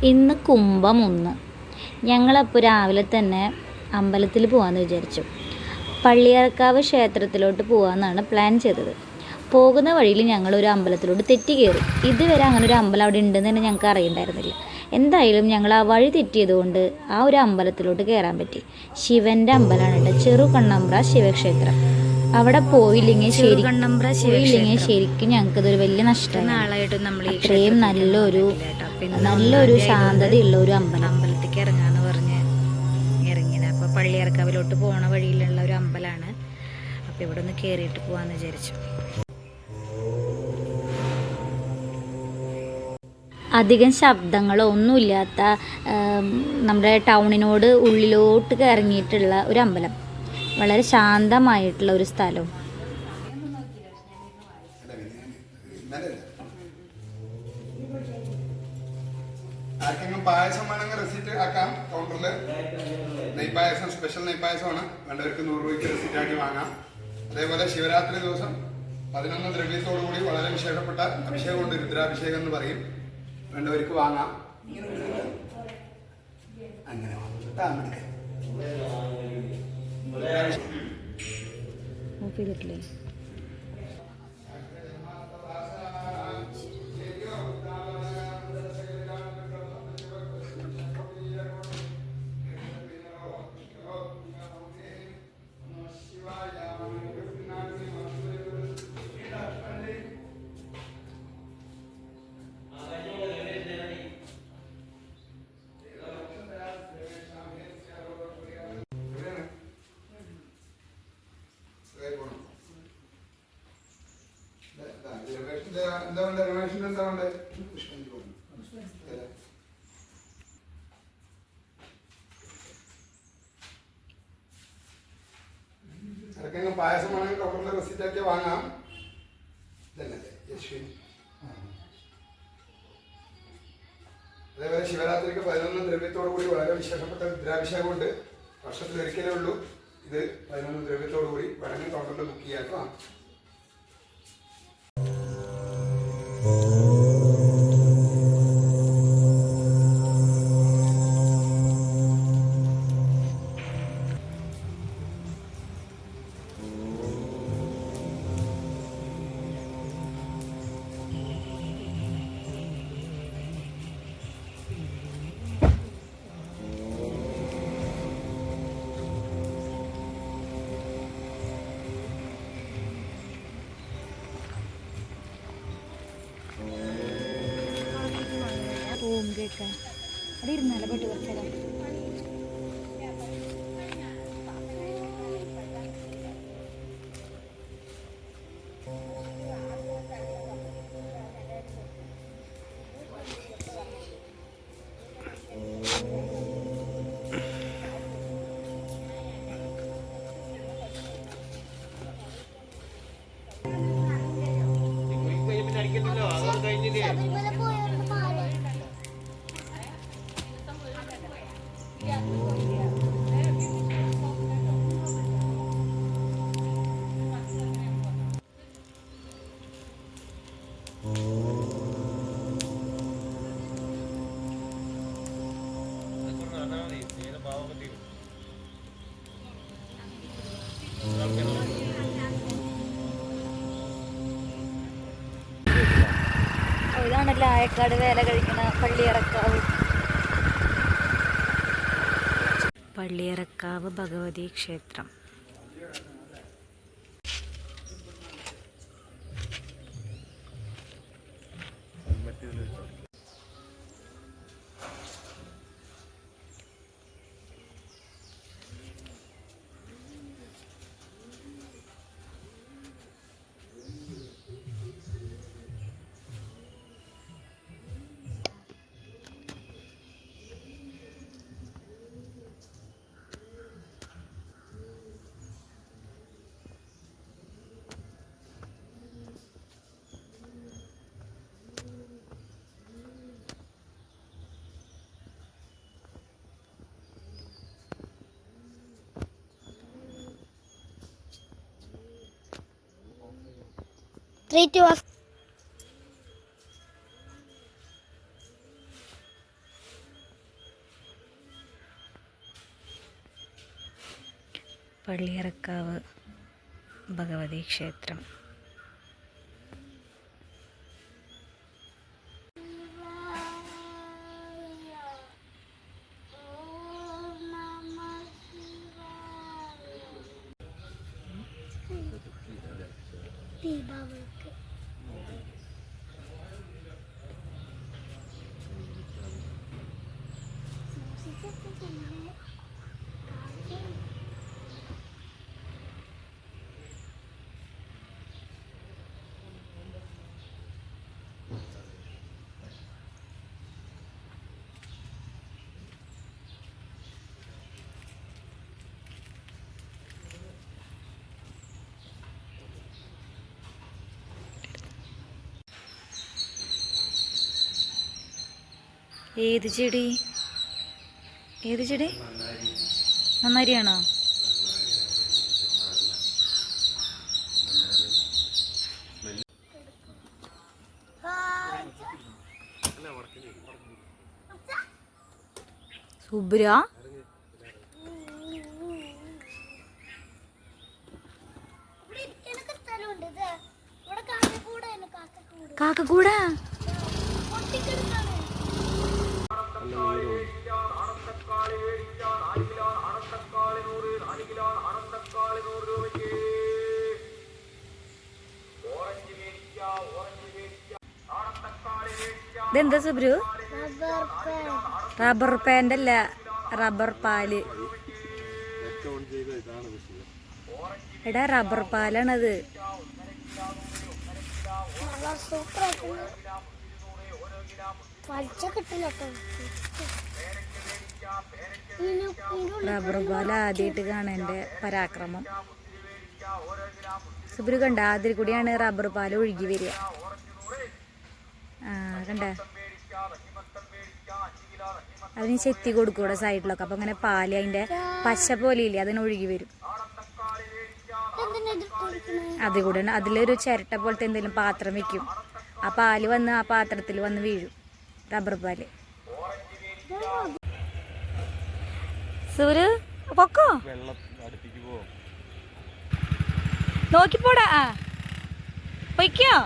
ഇന്ന് കുംഭം 1. ഞങ്ങളപ്പോൾ രാവിലെ തന്നെ അമ്പലത്തിൽ പോകാമെന്ന് വിചാരിച്ചു. പള്ളിയറക്കാവ് ക്ഷേത്രത്തിലോട്ട് പോകാമെന്നാണ് പ്ലാൻ ചെയ്തത്. പോകുന്ന വഴിയിൽ ഞങ്ങളൊരു അമ്പലത്തിലോട്ട് തെറ്റി കയറി. ഇതുവരെ അങ്ങനെ ഒരു അമ്പലം അവിടെ ഉണ്ടെന്ന് തന്നെ ഞങ്ങൾക്ക് അറിയണ്ടായിരുന്നില്ല. എന്തായാലും ഞങ്ങൾ ആ വഴി തെറ്റിയതുകൊണ്ട് ആ ഒരു അമ്പലത്തിലോട്ട് കയറാൻ പറ്റി. ശിവൻ്റെ അമ്പലമാണ്, ചെറുകണ്ണമ്പ്ര ശിവക്ഷേത്രം. അവിടെ പോയില്ലെങ്കിൽ ശരിക്കും ഞങ്ങൾക്കതൊരു വലിയ നഷ്ടമാണ്. അത്രയും നല്ലൊരു ശാന്തതയുള്ള ഒരു അമ്പലത്തേക്ക് ഇറങ്ങാന്ന് പറഞ്ഞ് ഇറങ്ങിയത്. അപ്പോൾ പള്ളിയറക്കാവിലോട്ട് പോണ വഴിയിലുള്ള ഒരു അമ്പലമാണ്. അപ്പോൾ ഇവിടെ ഒന്ന് കയറിയിട്ട് പോകാമെന്ന് വിചാരിച്ചു. അധികം ശബ്ദങ്ങളോ ഒന്നുമില്ലാത്ത നമ്മുടെ ടൗണിനോട് ഉള്ളിലോട്ട് ഇറങ്ങിയിട്ടുള്ള ഒരു അമ്പലം. വളരെ ശാന്തമായിട്ടുള്ള ഒരു സ്ഥലവും. ആർക്കെങ്കിലും പായസം വേണമെങ്കിൽ റെസിറ്റ് ആക്കാം. കൗണ്ടറിൽ നെയ്പായസം, സ്പെഷ്യൽ നെയ്പായസമാണ്. വേണ്ടവർക്ക് 100 രൂപയ്ക്ക് റെസിറ്റ് ആക്കി വാങ്ങാം. അതേപോലെ ശിവരാത്രി ദിവസം 11 ദ്രവ്യത്തോടുകൂടി വളരെ വിശേഷപ്പെട്ട അഭിഷേകമുണ്ട്. രുദ്രാഭിഷേകം എന്ന് പറയും. വേണ്ടവർക്ക് വാങ്ങാം. അങ്ങനെ എന്താ വേണ്ട? രമേഷിന് എന്താ വേണ്ടേ? ആർക്കെങ്കിലും പായസം വേണമെങ്കിൽ കൗണ്ടറിൽ റെസിറ്റ് ആക്കി വാങ്ങാം. ഇതല്ലേ യശ്വിൻ. അതേപോലെ ശിവരാത്രിക്ക് 11 ദ്രവ്യത്തോടു കൂടി വളരെ വിശേഷപ്പെട്ട രുദ്രാഭിഷേകമുണ്ട്. വർഷത്തിൽ ഒരിക്കലേ ഉള്ളൂ. ഇത് 11 ദ്രവ്യത്തോടു കൂടി വേണമെങ്കിൽ കൗണ്ടറിൽ ബുക്ക് ചെയ്യാം. കേൾക്കാൻ അവിടെ ഇരുന്നാലോ പെട്ട് കുറച്ചേരാ. ഇതാണല്ലോ ആയക്കാട് വേല കഴിക്കണ പള്ളിയറക്കാവ്. പള്ളിയറക്കാവ് ഭഗവതി ക്ഷേത്രം. Three, two, പള്ളിയറക്കാവ് ഭഗവതി ക്ഷേത്രം. ദീപാവലിക്ക് ഏത് ചെടി? ഏത് ചെടി? നന്നാരിയാണോ? സുബ്ര കാക്കക്കൂടാ. ഇതെന്താ സുബ്രു? റബ്ബർ പാൻ്റ് അല്ല, റബ്ബർ പാല്. എടാ റബ്ബർ പാലാണത്. റബ്ബർ പാൽ ആദ്യമായിട്ട് കാണേണ്ട പരാക്രമം. സുബ്രു കണ്ട അതിൽ കൂടിയാണ് റബ്ബർ പാൽ ഒഴുകി വരിക. കണ്ട അതിന് ചെത്തി കൊടുക്കൂടെ സൈഡിലൊക്കെ. അപ്പം അങ്ങനെ പാല് അതിൻ്റെ പശ പോലെ ഇല്ലേ, അതിന് ഒഴുകി വരും. അതിൽ കൂടെ അതിലൊരു ചിരട്ട പോലത്തെ എന്തെങ്കിലും പാത്രം വെക്കും. ആ പാല് വന്ന് ആ പാത്രത്തിൽ വന്ന് വീഴും, റബ്ബർ പാല്. സൂര് പൊക്കോ, നോക്കിപ്പോടാ. പൊയ്ക്കോ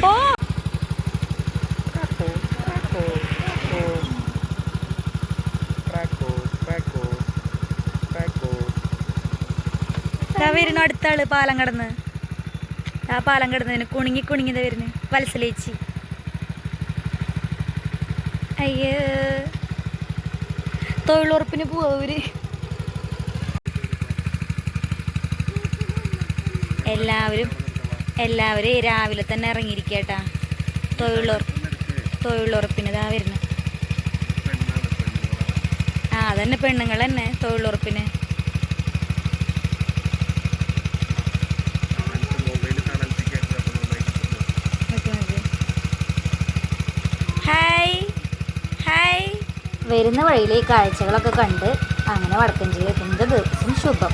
പോ. വരുന്നു അടുത്ത ആള് പാലം കടന്ന്. ആ പാലം കടന്നതിന് കുണുങ്ങി കുണുങ്ങിതാ വരുന്നു വത്സലേച്ചി. അയ്യോ, തൊഴിലുറപ്പിന് പോവര്. എല്ലാവരും രാവിലെ തന്നെ ഇറങ്ങിയിരിക്കട്ടാ. തൊഴിലുറപ്പിന് ഇതാ വരുന്നു. അതന്നെ പെണ്ണുങ്ങൾ തന്നെ തൊഴിലുറപ്പിന്. വരുന്ന വഴിയിലെ ഈ കാഴ്ചകളൊക്കെ കണ്ട് അങ്ങനെ വടക്കഞ്ചേരി എത്തുന്നത് ദിവസം ശുഭം.